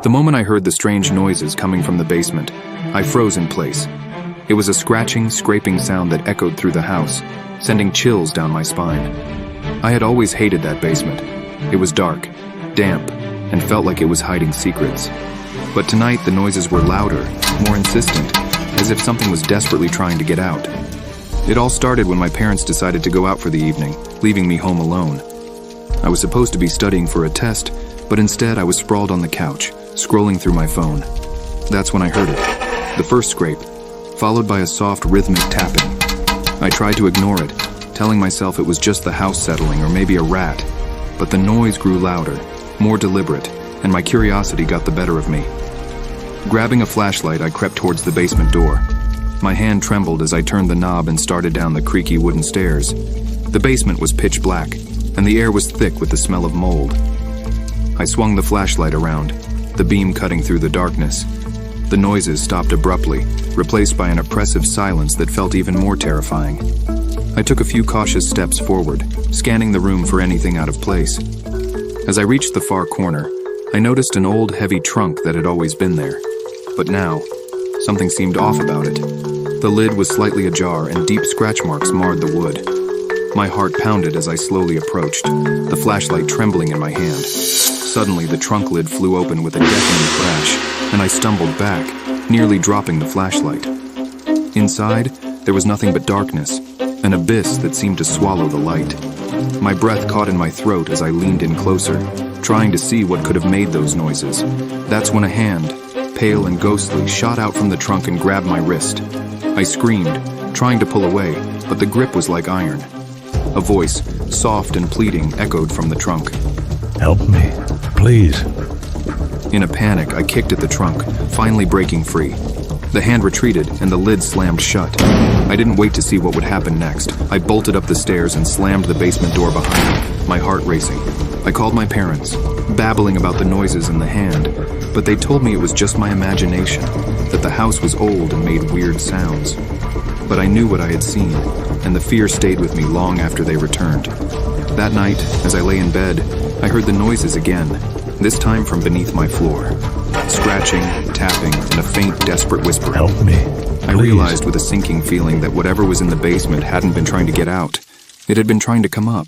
The moment I heard the strange noises coming from the basement, I froze in place. It was a scratching, scraping sound that echoed through the house, sending chills down my spine. I had always hated that basement. It was dark, damp, and felt like it was hiding secrets. But tonight the noises were louder, more insistent, as if something was desperately trying to get out. It all started when my parents decided to go out for the evening, leaving me home alone. I was supposed to be studying for a test, but instead I was sprawled on the couch, scrolling through my phone. That's when I heard it. The first scrape, followed by a soft rhythmic tapping. I tried to ignore it, telling myself it was just the house settling or maybe a rat. But the noise grew louder, more deliberate, and my curiosity got the better of me. Grabbing a flashlight, I crept towards the basement door. My hand trembled as I turned the knob and started down the creaky wooden stairs. The basement was pitch black, and the air was thick with the smell of mold. I swung the flashlight around, the beam cutting through the darkness. The noises stopped abruptly, replaced by an oppressive silence that felt even more terrifying. I took a few cautious steps forward, scanning the room for anything out of place. As I reached the far corner, I noticed an old, heavy trunk that had always been there. But now, something seemed off about it. The lid was slightly ajar and deep scratch marks marred the wood. My heart pounded as I slowly approached, the flashlight trembling in my hand. Suddenly, the trunk lid flew open with a deafening crash, and I stumbled back, nearly dropping the flashlight. Inside, there was nothing but darkness, an abyss that seemed to swallow the light. My breath caught in my throat as I leaned in closer, trying to see what could have made those noises. That's when a hand, pale and ghostly, shot out from the trunk and grabbed my wrist. I screamed, trying to pull away, but the grip was like iron. A voice, soft and pleading, echoed from the trunk. "Help me, please." In a panic, I kicked at the trunk, finally breaking free. The hand retreated, and the lid slammed shut. I didn't wait to see what would happen next. I bolted up the stairs and slammed the basement door behind me, my heart racing. I called my parents, babbling about the noises in the hand, but they told me it was just my imagination, that the house was old and made weird sounds. But I knew what I had seen, and the fear stayed with me long after they returned. That night, as I lay in bed, I heard the noises again, this time from beneath my floor. Scratching, tapping, and a faint, desperate whisper. "Help me, I realized with a sinking feeling that whatever was in the basement hadn't been trying to get out. It had been trying to come up.